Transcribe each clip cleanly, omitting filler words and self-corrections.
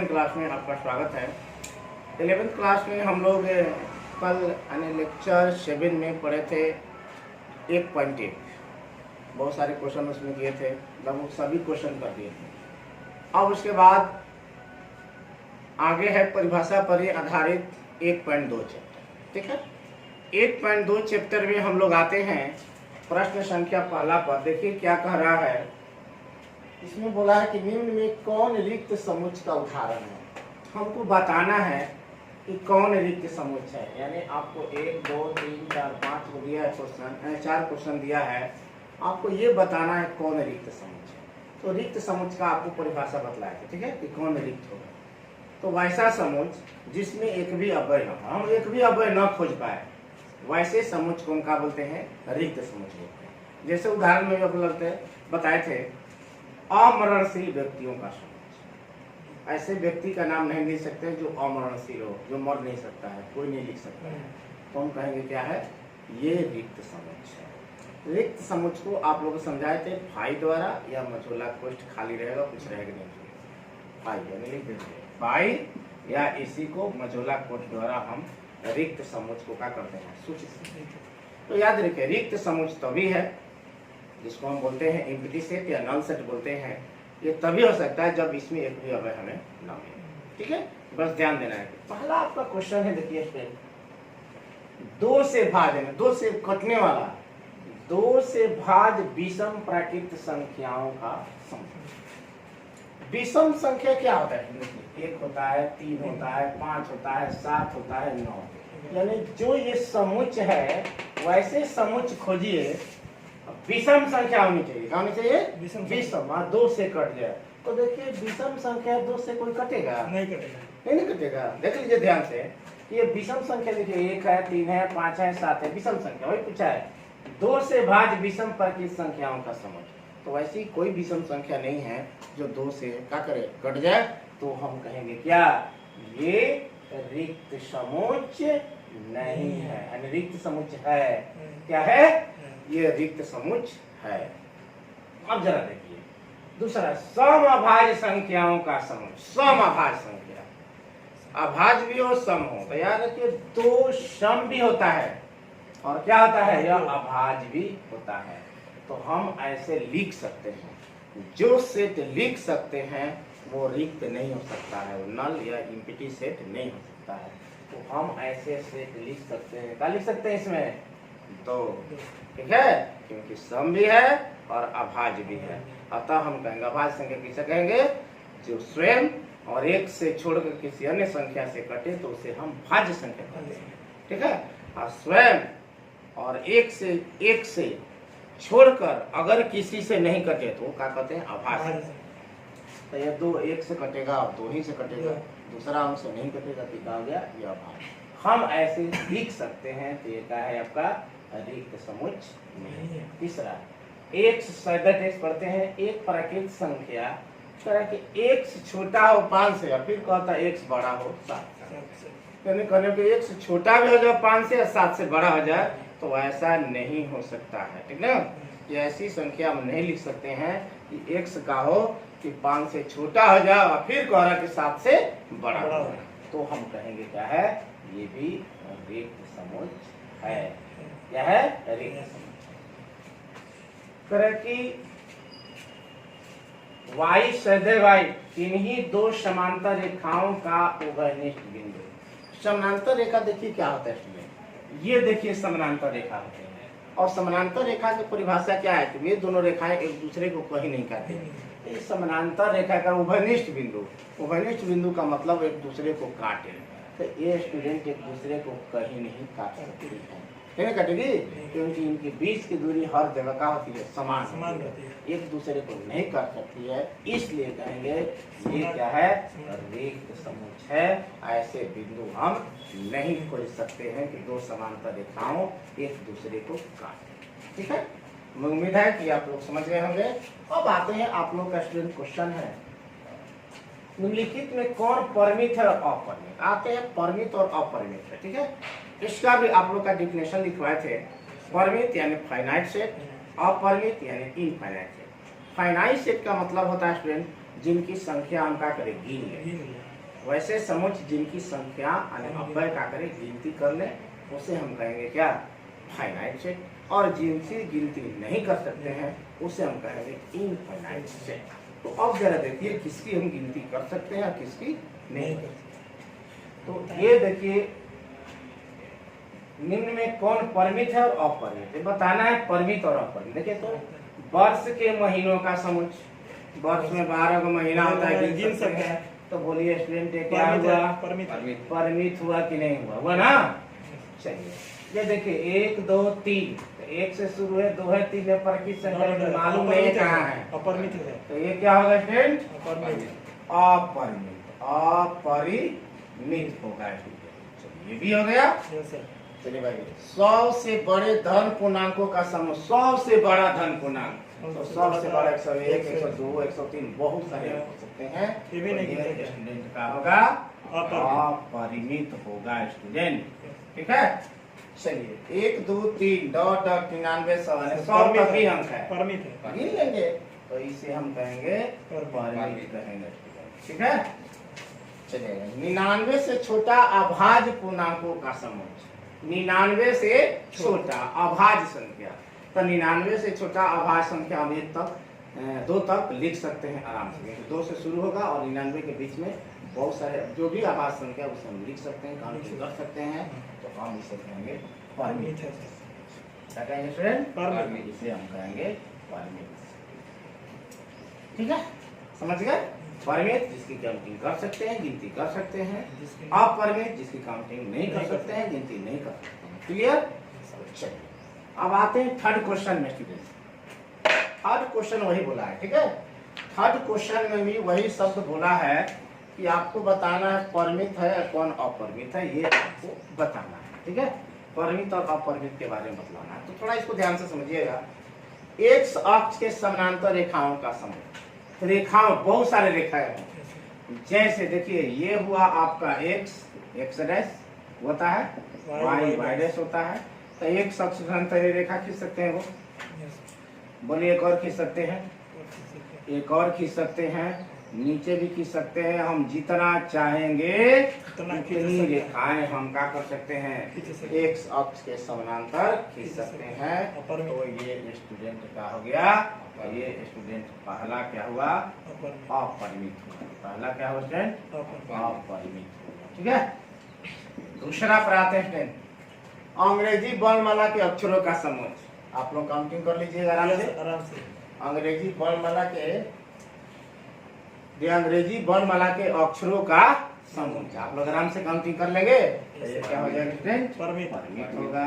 11th class में आपका स्वागत है। 11th क्लास में हम लोग कल यानी लेक्चर 7 में पढ़े थे 1.1। बहुत सारे क्वेश्चन उसमें किए थे, लगभग सभी क्वेश्चन कर दिए थे। अब उसके बाद आगे है परिभाषा पर आधारित 1.2 चैप्टर। ठीक है, 1.2 चैप्टर में हम लोग आते हैं प्रश्न संख्या पहला पर। देखिए क्या कह रहा है, इसमें बोला है कि निम्न में कौन रिक्त समुच्चय का उदाहरण है। हमको बताना है कि कौन रिक्त समुच्चय है, यानी आपको 1 2 3 4 5 को दिया है क्वेश्चन, 4 क्वेश्चन दिया है, आपको ये बताना है कौन रिक्त समुच्चय है। तो रिक्त समुच्चय का आपको परिभाषा बतलाया था, ठीक है, कि कौन रिक्त होगा। तो वैसा समुच्चय जिसमें एक भी अव्यय न हो, हम एक भी अव्यय न खोज पाए, वैसे समुच्चय को क्या बोलते हैं, रिक्त समुच्चय बोलते हैं। जैसे उदाहरण में हम बताए थे अमरणशील व्यक्तियों का समुच्चय। ऐसे व्यक्ति का नाम नहीं लिख सकते जो अमरणशील हो, जो मर नहीं सकता है, कोई नहीं लिख सकता है, तो हम कहेंगे क्या है, ये रिक्त समुच्चय है। रिक्त समुच्चय को आप लोग समझाए थे फाई द्वारा, या मझोला कोष्ठ खाली रहेगा, कुछ रहेगा नहीं, फाई यानी लिख देंगे फाई, या इसी को मझोला कोष्ठ द्वारा हम रिक्त समुच्चय को क्या करते हैं, सूचित। तो याद रखिए रिक्त समुच्चय तभी है जिसको हम बोलते हैं एम्प्टी सेट या नल सेट बोलते हैं। ये तभी हो सकता है जब इसमें एक भी अव्यय हमें न मिले। ठीक है, बस ध्यान देना है। पहला आपका क्वेश्चन है, देखिए इस पे 2 से भाज्य में, 2 से कटने वाला, 2 से भाज्य विषम प्राकृत संख्याओं का समुच्चय। विषम संख्या क्या होता है, 1 होता है, 3 होता है, 5 होता है, 7 होता है, 9। यानी जो ये समुच्चय है वैसे समुच्चय खोजिए, विषम संख्या होनी चाहिए। क्या होनी चाहिए, विषम। 2 से कट जाए तो देखिए विषम संख्या 2 से कोई कटेगा नहीं, नहीं कटेगा। देख लीजिए ध्यान से, ये विषम संख्या देखिए 1 है, 3 है, 5 है, 7 है, विषम संख्या वही पूछा है। 2 से भाज्य विषम प्राकृत संख्याओं का समुच्चय। तो ऐसी कोई विषम संख्या नहीं है जो 2 से क्या करे, कट जाए, तो हम कहेंगे क्या, ये रिक्त समुच्चय नहीं है, रिक्त समुच्चय है। क्या है, ये रिक्त समुच्चय है। अब जरा देखिए दूसरा, समअभाज्य संख्याओं का समुच्चय। समअभाज्य संख्या, अभाज्य भी हो, सम हो, तो याद रखिए 2 सम भी होता है और क्या होता है, यह अभाज्य भी होता है। तो हम ऐसे लिख सकते हैं, जो सेट लिख सकते हैं वो रिक्त नहीं हो सकता है, वो नल या एम्प्टी सेट नहीं हो सकता है। तो हम ऐसे सेट लिख सकते हैं। क्या लिख सकते हैं इसमें, 2। ठीक है, क्योंकि सम भी है और अभाज्य भी है। अतः हम कहेंगे अभाज्य संख्या किसे कहेंगे, जो स्वयं और 1 से छोड़कर किसी अन्य संख्या से कटे तो उसे हम भाज्य संख्या कहते हैं। ठीक है, और स्वयं और 1 से छोड़कर अगर किसी से नहीं कटे तो क्या कहते हैं, अभाज्य। तो ये 2 1 से कटेगा और 2 ही से कटेगा, दूसरा अंश से नहीं कटेगा, तो क्या हो गया, ये अभाज्य। हम ऐसे लिख सकते हैं, तो ये क्या है आपका रिक्त समुच्चय नहीं है। तीसरा, एक से पढ़ते हैं, एक प्राकृत संख्या तरह के 1 से छोटा हो 5 से, और फिर कहता है 1 से बड़ा हो 7 से। यानी कहने के 1 से छोटा भी हो जाए 5 से, और 7 से बड़ा हो जाए, तो ऐसा नहीं हो सकता है। ठीक ना, ये ऐसी संख्या हम नहीं लिख सकते हैं कि 1 का हो कि 5 से छोटा हो जाए और फिर कह रहा कि 7 से बड़ा हो जाए, तो हम कहेंगे क्या है, ये भी रिक्त समुच्चय है। क्या है, रिक्त समुच्चय। कि y सदैव y किन्हीं 2 समांतर रेखाओं का उभयनिष्ठ बिंदु। समानांतर रेखा देखिए क्या होता है इसमें, ये देखिए समानांतर रेखा होते हैं, और समानांतर रेखा की परिभाषा क्या है कि ये दोनों रेखाएं एक दूसरे को कहीं नहीं काटती। इस समानांतर रेखा का उभयनिष्ठ बिंदु, उभयनिष्ठ बिंदु का मतलब एक दूसरे को काटे, तो ये स्टूडेंट एक दूसरे को कहीं नहीं काट सकती है, नहीं कटेगी, क्योंकि इनके बीच की दूरी हर जगह का होती है, समान होती है, एक दूसरे को नहीं काट सकती है। इसलिए कहेंगे ये क्या है, रिक्त समुच्चय है। ऐसे बिंदु हम नहीं खोज सकते हैं कि 2 समांतर रेखाओं एक दूसरे को काटें। ठीक है, मुझे उम्मीद है कि आप लोग समझ गए होंगे। अब आते हैं आप लोग का स्टूडेंट क्वेश्चन है, निम्नलिखित में कौन परिमित है और अपरिमित। आते हैं परिमित और अपरिमित है। ठीक है, इसका भी आप लोग का डिफिनेशन लिखवाए थे। परिमित यानी फाइनाइट सेट, अपरिमित यानी इनफाइनाइट सेट। फाइनाइट सेट का मतलब होता है स्टूडेंट जिनकी संख्या हम क्या करें, गिन ले। वैसे समुच जिनकी संख्या अव्यय का करें गिनती कर ले उसे हम कहेंगे क्या, फाइनाइट सेट। और जिनसे गिनती नहीं कर सकते हैं उसे हम कहेंगे इनफाइनाइट सेट। तो अब जरा देखिए किसकी हम गिनती कर सकते हैं और किसकी नहीं कर सकते। तो ये देखिए निम्न में कौन परिमित है और अपरिमित है, बताना है परिमित और अपरिमित। देखिए तो वर्ष के महीनों का समुच, वर्ष में 12 का महीना होता है, गिन सकते हैं। तो बोलिए स्टूडेंट ये क्या हुआ, परिमित हुआ कि नहीं हुआ, हुआ ना। चलिए ये देखिए 1 2 3, तो 1 से शुरू है, 2 है, 3 है, पर की संख्या मालूम नहीं कहाँ है, अपरिमित है। तो ये क्या होगा स्टूडेंट, अपरिमित, अपरिमित होगा। चलिए ये भी हो गया। चलिए भाई 100 से बड़े धन पूर्णांकों का समूह, 100 से बड़ा धन पूर्णांक, तो 100 से बड़ा 101, 102, 103 बहुत सारे हो सकते हैं। स्टूडेंट का होगा अपरिमित होगा स्टूडेंट, ठीक है। चलिए 1 2 3 डॉट डॉट 99 100 का भी अंक है, परिमित है, गिन लेंगे तो इसे हम कहेंगे परिमित कहेंगे, ठीक है। चलिए 99 से छोटा अभाज्य पूर्णांकों का समूह, 99 से छोटा अभाज्य संख्या, तो 99 से छोटा अभाज्य संख्या हम 1 तक 2 तक लिख सकते हैं आराम से। 2 से शुरू होगा और 99 के बीच में बहुत सारे जो भी अभाज्य संख्या उसे हम लिख सकते हैं, काउंटिंग कर सकते हैं, तो हम इसे कहेंगे परिमित। क्या कहेंगे स्टूडेंट, परिमित, इसे हम कहेंगे परिमित, ठीक है, समझ गए। परिमित जिसकी काउंटिंग कर सकते हैं, गिनती कर सकते हैं, अपरिमित जिसकी काउंटिंग नहीं कर सकते हैं, गिनती नहीं कर सकते हैं। क्लियर। चलिए अब आते हैं थर्ड क्वेश्चन में स्टूडेंट। थर्ड क्वेश्चन वही बोला है, ठीक है। थर्ड क्वेश्चन में भी वही शब्द बोला है कि आपको बताना है परिमित है कौन अपरिमित है, ये आपको बताना है, ठीक है। परिमित और अपरिमित के बारे में बतलाना है, तो थोड़ा इसको ध्यान से समझिएगा। एक्स अक्ष के समानांतर रेखाओं का समूह, रेखाओं बहुत सारे रेखाएं हैं, जैसे देखिए ये हुआ आपका एक्स डैश होता है, वाई डैश होता है, तो एक समानांतर रेखा खींच सकते हैं वो, बोलिए एक और खींच सकते हैं, एक और खींच सकते हैं, नीचे भी खींच सकते हैं, हम जितना चाहेंगे उतनी रेखाएं हम क्या कर सकते हैं, एक्स अक्ष के समानांतर खींच सकते हैं। तो ये स्टूडेंट का हो गया, ये स्टूडेंट पहला क्या हुआ, अपरिमित हुआ। पहला क्या हुआ स्टूडेंट, अपरिमित, ठीक है। दूसरा पर आते हैं स्टूडेंट, अंग्रेजी वर्णमाला के अक्षरों का समूह। आप लोग काउंटिंग कर लीजिएगा आराम से। अंग्रेजी वर्णमाला के अंग्रेजी वर्णमाला के अक्षरों का समूह, आप लोग आराम से काउंटिंग कर लेंगे तो ये क्या हो जाएगा स्टूडेंट, परिमित होगा।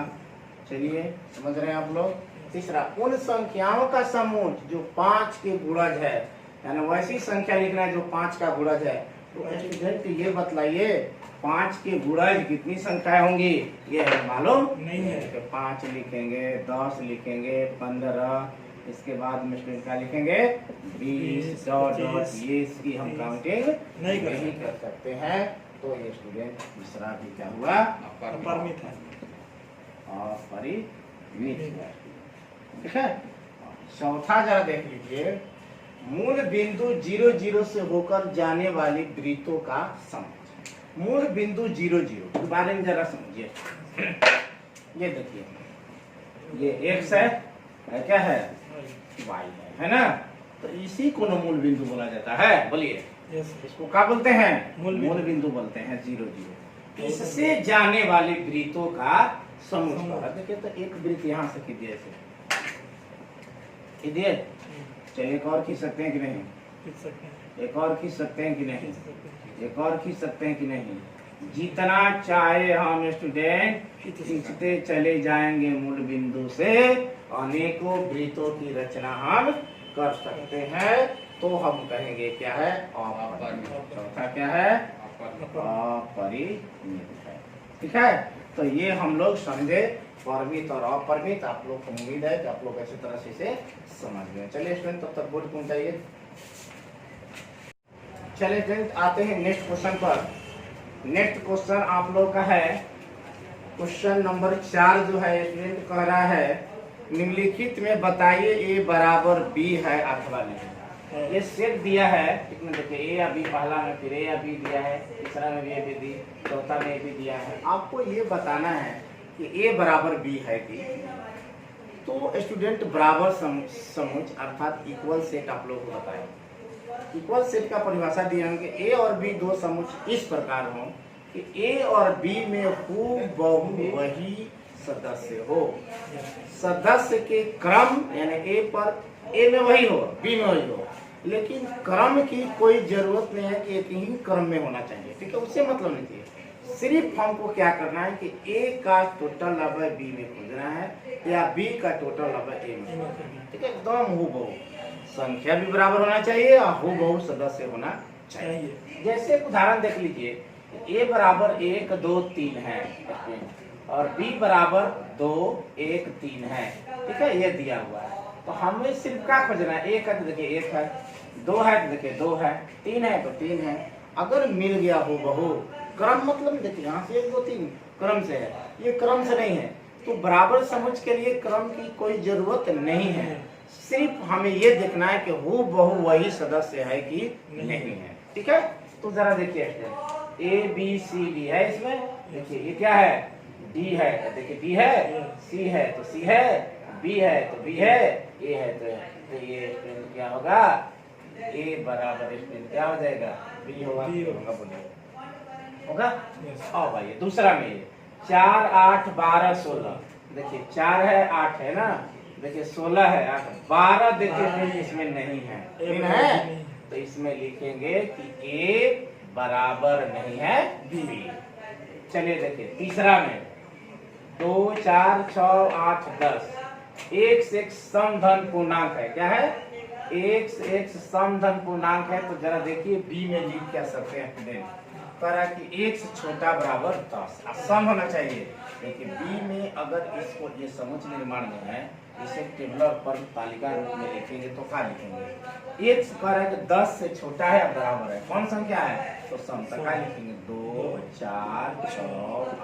चलिए समझ रहे हैं आप लोग। तीसरा, उन संख्याओं का समूह जो 5 के गुणज है, यानी वैसी संख्या लिखना है जो 5 का गुणज है। तो स्टूडेंट ये बतलाइए 5 के गुणज कितनी संख्याएं होंगी, ये है मालूम नहीं है। तो 5 लिखेंगे, 10 लिखेंगे, 15, इसके बाद में स्टूडेंट क्या लिखेंगे 20 डॉट डॉट, ये इसकी हम काउंटिंग नहीं कर सकते हैं। तो ये स्टूडेंट दूसरा भी क्या हुआ, अपरिमित है, अपरिमित, ठीक है। चौथा जरा देख लीजिए, मूल बिंदु 0 0 से होकर जाने वाली वृत्तों का समूह। मूल बिंदु 0 0 के बारे में जरा समझिए। ये देखिए ये x है, क्या है, y है ना। तो इसी को न मूल बिंदु बोला जाता है, बोलिए इसको क्या बोलते हैं, मूल बिंदु बोलते हैं 0 0। इससे जाने वाली वृत्तों का समूह। देखिए तो एक वृत्त यहाँ से खींचिए, ऐसे खींचिए। चलिए एक और खींच सकते हैं कि नहीं, एक और खींच सकते हैं कि नहीं, एक और खींच सकते हैं कि नहीं। जितना चाहे हम स्टूडेंट खींचते चले जाएंगे मूल बिंदु से, अनेकों वृत्तों की रचना हम कर सकते हैं। तो हम कहेंगे क्या है, अपरिमित। चौथा क्या है, अपरिमित है, ठीक है। तो ये हम लोग समझे परिमित और अपरिमित। आप लोग को उम्मीद है कि आप लोग अच्छी तरह से इसे समझ गए। चलिए स्टूडेंट तब तक बोर्ड पहुंचाइए। चलिए स्टूडेंट आते हैं नेक्स्ट क्वेश्चन पर। नेक्स्ट क्वेश्चन आप लोग का है क्वेश्चन नंबर 4 जो है स्टूडेंट कह रहा है निम्नलिखित में बताइए a बराबर b है अथवा नहीं। ये सेट दिया है, ठीक है। देखिए ए या बी, पहला में फिर ए या बी दिया है, तीसरा में भी ए बी दी, चौथा में ए बी दिया है। आपको ये बताना है कि ए बराबर बी है कि, तो स्टूडेंट बराबर समुच्चय अर्थात इक्वल सेट आप लोग को बताएं। इक्वल सेट का परिभाषा दिया है कि ए और बी दो समुच्चय इस प्रकार हो कि ए और बी में हूबहू वही सदस्य हो। सदस्य के क्रम यानी ए पर ए में वही हो, बी में वही हो, लेकिन क्रम की कोई जरूरत नहीं है कि एक ही क्रम में होना चाहिए, ठीक है। उससे मतलब नहीं चाहिए, सिर्फ हमको क्या करना है कि ए का टोटल लंबाई बी में खोजना है या बी का टोटल लंबाई ए में, ठीक है। एकदम हूबहू संख्या भी बराबर होना चाहिए और हूबहू सदस्य होना चाहिए। जैसे उदाहरण देख लीजिए, ए बराबर 1 2 3 है और बी बराबर 2 1 3 है, ठीक है। ये दिया हुआ है, तो हमें सिर्फ क्या खोजना है, एक है तो देखिए 1 है, 2 है तो देखिए 2 है, 3 है तो 3 है। अगर मिल गया हो बहु क्रम, मतलब देखिए यहाँ से 1 2 3 क्रम से है, ये क्रम से नहीं है, तो बराबर समझ के लिए क्रम की कोई जरूरत नहीं है। सिर्फ हमें ये देखना है कि हूबहू वही सदस्य है कि नहीं है, ठीक है। तो जरा देखिए ए बी सी डी है, इसमें देखिए ये क्या है, डी है, देखिए डी है, सी है तो सी है, बी है तो बी है, ए है तो ये क्या होगा, ए बराबर इसमें क्या हो जाएगा, बी होगा, बोलिए होगा। और भाई दूसरा में ये 4 8 12 16, देखिए 4 है 8 है ना, देखिए 16 है 8 12, देखिए इसमें नहीं है, है तो इसमें लिखेंगे कि ए बराबर नहीं है बी। चलिए देखिए तीसरा में 2 4 6 8 10, एक से एक समधन पूर्णांक है, क्या है, एक से एक समधन पूर्णांक है। तो जरा देखिए बी में लिख क्या सकते हैं स्टूडेंट, कह रहा है कि 1 से छोटा बराबर 10, सम होना चाहिए। लेकिन बी में अगर इसको ये समुच्चय निर्माण में है, इसे टेबलर पर तालिका रूप में लिखेंगे तो क्या लिखेंगे, 1 कह रहा है कि 10 से छोटा है या बराबर है, कौन संख्या है, तो सम तक क्या लिखेंगे, 2 4 6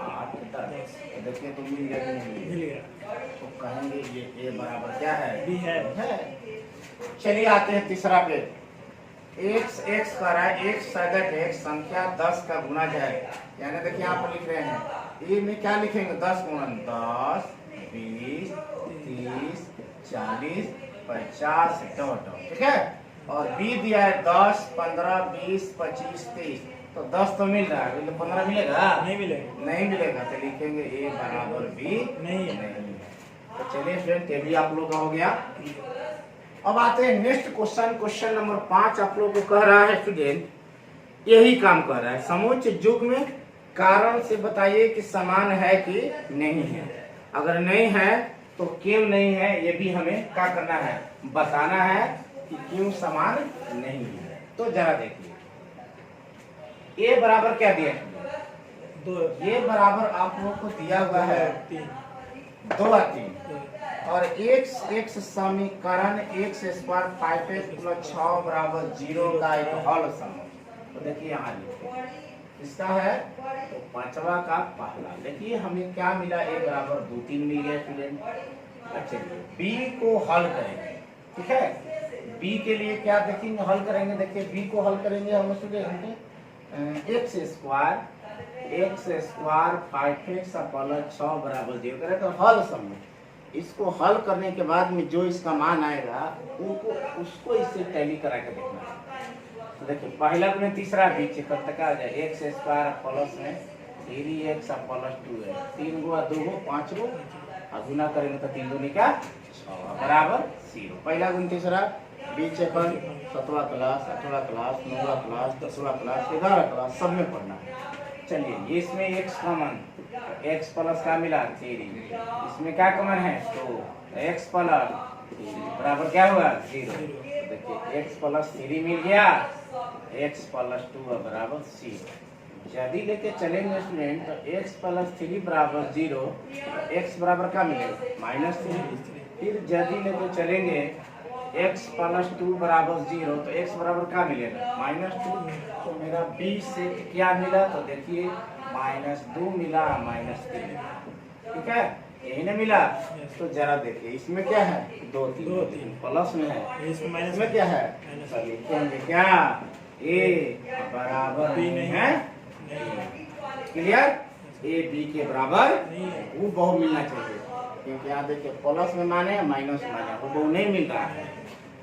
8 10। तो देखिए तो मिल गया, तो कहेंगे ये ए बराबर क्या है, बी है। चलिए आते हैं तीसरा पे, x कह रहा है, x सदस्य एक संख्या 10 का गुना जाए, यानी देखिए यहाँ पर लिख रहे हैं ए में क्या लिखेंगे, 10 गुना 10 20 30 40 50 ठीक है। और बी दिया है 10 15 20 25 30, तो 10 तो मिल रहा है, तो 15 मिलेगा, नहीं मिलेगा, तो लिखेंगे ए बराबर बी नहीं। तो चलिए फ्रेंड ये भी आप लोग का हो गया। अब आते हैं नेक्स्ट क्वेश्चन, क्वेश्चन नंबर 5 आप लोग को कह रहा है स्टूडेंट, यही काम कह रहा है, समुच्चय युग्म में कारण से बताइए कि समान है कि नहीं है। अगर नहीं है तो क्यों नहीं है, ये भी हमें क्या करना है, बताना है कि क्यों समान नहीं है। तो जरा देखिए ए बराबर क्या दिया है, 2, ये बराबर आप लोग को दिया हुआ है 2 और 3, और x समीकरण x स्क्वायर 5x + 6 बराबर 0 का एक हल समुच्चय। तो देखिए यहाँ लिखिए इसका है, तो पांचवा का पहला, देखिए हमें क्या मिला, a बराबर 2 3 मिल गया स्टूडेंट। अच्छा b को हल करेंगे, ठीक है। b के लिए क्या देखेंगे, हल करेंगे, देखिए b को हल करेंगे हम स्टूडेंट, x स्क्वायर 5x + 6 बराबर 0 करें तो हल समुच्चय। इसको हल करने के बाद में जो इसका मान आएगा उसको इससे टैली करा के देखना है। तो देखिए पहला अपने तीसरा बीच कब तक आ जाए, x स्क्वायर प्लस में 3x + 2 है, 3 गुआ 2 हो 5 गो, और गुना करेंगे तो 3 दूनी का 6 बराबर 0। पहला गुण तीसरा बीच अपन 7वां क्लास 8वां क्लास 9वां क्लास 10वां क्लास 11वां क्लास सब में पढ़ना है। चलिए इसमें x कॉमन, x प्लस का मिला 3, इसमें क्या कॉमन है, तो x प्लस बराबर क्या हुआ 0। देखिए x + 3 मिल गया, x + 2 बराबर 0। यदि लेके चलेंगे स्टूडेंट तो x + 3 बराबर 0, x बराबर क्या मिलेगा -3। फिर यदि लेके चलेंगे x + 2 बराबर 0, तो x बराबर क्या मिलेगा -2। तो मेरा b से क्या मिला, तो देखिए -2 मिला -3, ठीक है। यही ना मिला। तो जरा देखिए इसमें क्या है, 2 दो 3 तीन। प्लस में है, इसमें माइनस इसमें क्या है, माइनस तो लिखेंगे क्या, ए बराबर बी नहीं नहीं है, नहीं क्लियर, ए बी के बराबर नहीं है। वो बहु मिलना चाहिए, क्योंकि यहाँ देखिए प्लस में माने माइनस माने वो बहु नहीं मिल रहा है।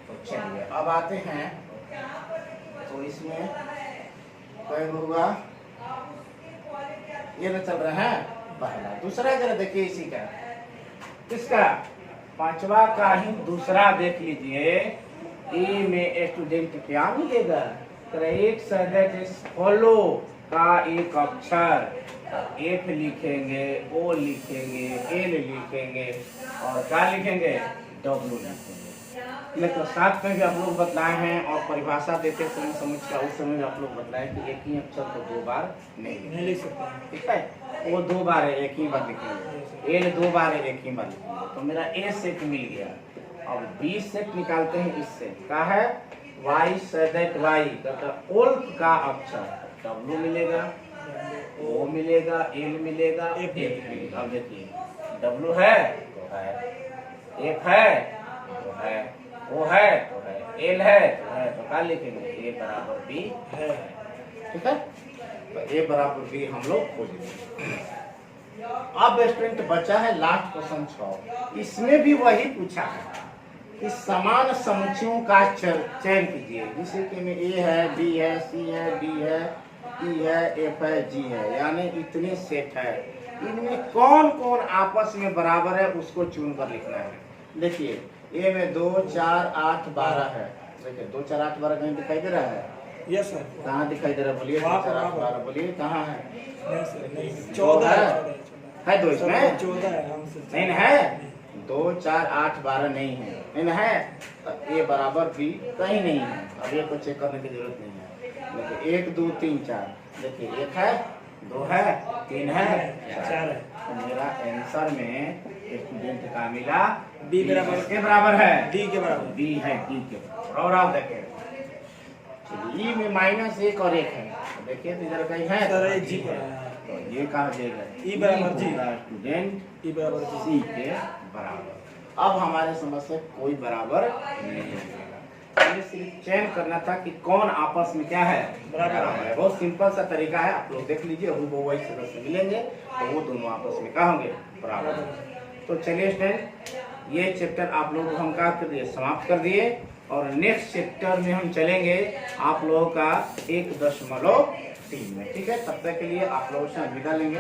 तो चलिए अब आते हैं, तो इसमें क्या हुआ, ये ना चल रहा है पहला। दूसरा जरा देखिए इसी का, किसका, पांचवा का ही दूसरा देख लीजिए। ए में स्टूडेंट क्या मिलेगा, एक सदस्य फॉलो का एक अक्षर एफ लिखेंगे, ओ लिखेंगे, एल लिखेंगे और क्या लिखेंगे, डब्ल्यू लिखेंगे। लेकिन साथ में भी आप लोग बतलाए हैं और परिभाषा देते समय समझ का उस समय आप लोग बतलाए कि एक ही अक्षर को 2 बार नहीं लिख सकते। ठीक है, वो 2 बार है एक ही बार लिखेंगे, एल 2 बार है एक ही बार लिखेंगे। तो मेरा ए सेट मिल गया। अब बी सेट निकालते हैं, इससे क्या है, वाई सदैट वाई का उल्फ का अक्षर डब्ल्यू मिलेगा, ओ मिलेगा, एल मिलेगा, एफ मिलेगा। अब देखिए डब्ल्यू है तो है, एफ है तो है, ओ है तो है, एल है तो क्या लिखेंगे, ए बराबर बी है। ठीक है, तो ए बराबर बी हम लोग खोजेंगे। अब स्टूडेंट बचा है लास्ट क्वेश्चन 6। इसमें भी वही पूछा है कि समान समुच्चयों का चयन कीजिए, जैसे कि में ए है, बी है, सी है, डी है, ई है, एफ है, जी है, यानी इतने सेट है, इनमें कौन कौन आपस में बराबर है उसको चुन कर लिखना है। देखिए ए में 2 4 8 12 है, देखिए 2 4 8 12 कहीं दिखाई दे रहा है, यस सर। कहाँ दिखाई दे रहा है, बोलिए 2 4 8 12 बोलिए कहाँ है, नहीं सर नहीं, 14 है 2 इसमें 14 है हमसे नहीं है, 2 4 8 12 नहीं है, नहीं है, तो ए बराबर बी कहीं नहीं है। अब ये को चेक करने की जरूरत नहीं है। देखिए 1 2 3 4, देखिए 1 है, 2 है, 3 है, 4 है। तो मेरा आंसर में स्टूडेंट का मिला बी बराबर के बराबर है, डी के बराबर, बी है डी के बराबर। और आप देखिए ई में -1 और 1 है, तो देखिए तो इधर कहीं है सर ये जी पर है, तो ये कहा जाएगा ई बराबर जी, स्टूडेंट ई बराबर जी, सी के बराबर। अब हमारे समझ से कोई बराबर नहीं मिलेगा, हमें सिर्फ चयन करना था कि कौन आपस में क्या है, बराबर है। बहुत सिंपल सा तरीका है, आप लोग देख लीजिए, वो वही सदस्य मिलेंगे तो वो दोनों आपस में क्या होंगे, बराबर। तो चलिए स्टूडेंट, ये चैप्टर आप लोग हम क्या कर दिए, समाप्त कर दिए, और नेक्स्ट चैप्टर में हम चलेंगे आप लोगों का 1.3 में। ठीक है, तब तक के लिए आप लोगों से अलविदा लेंगे।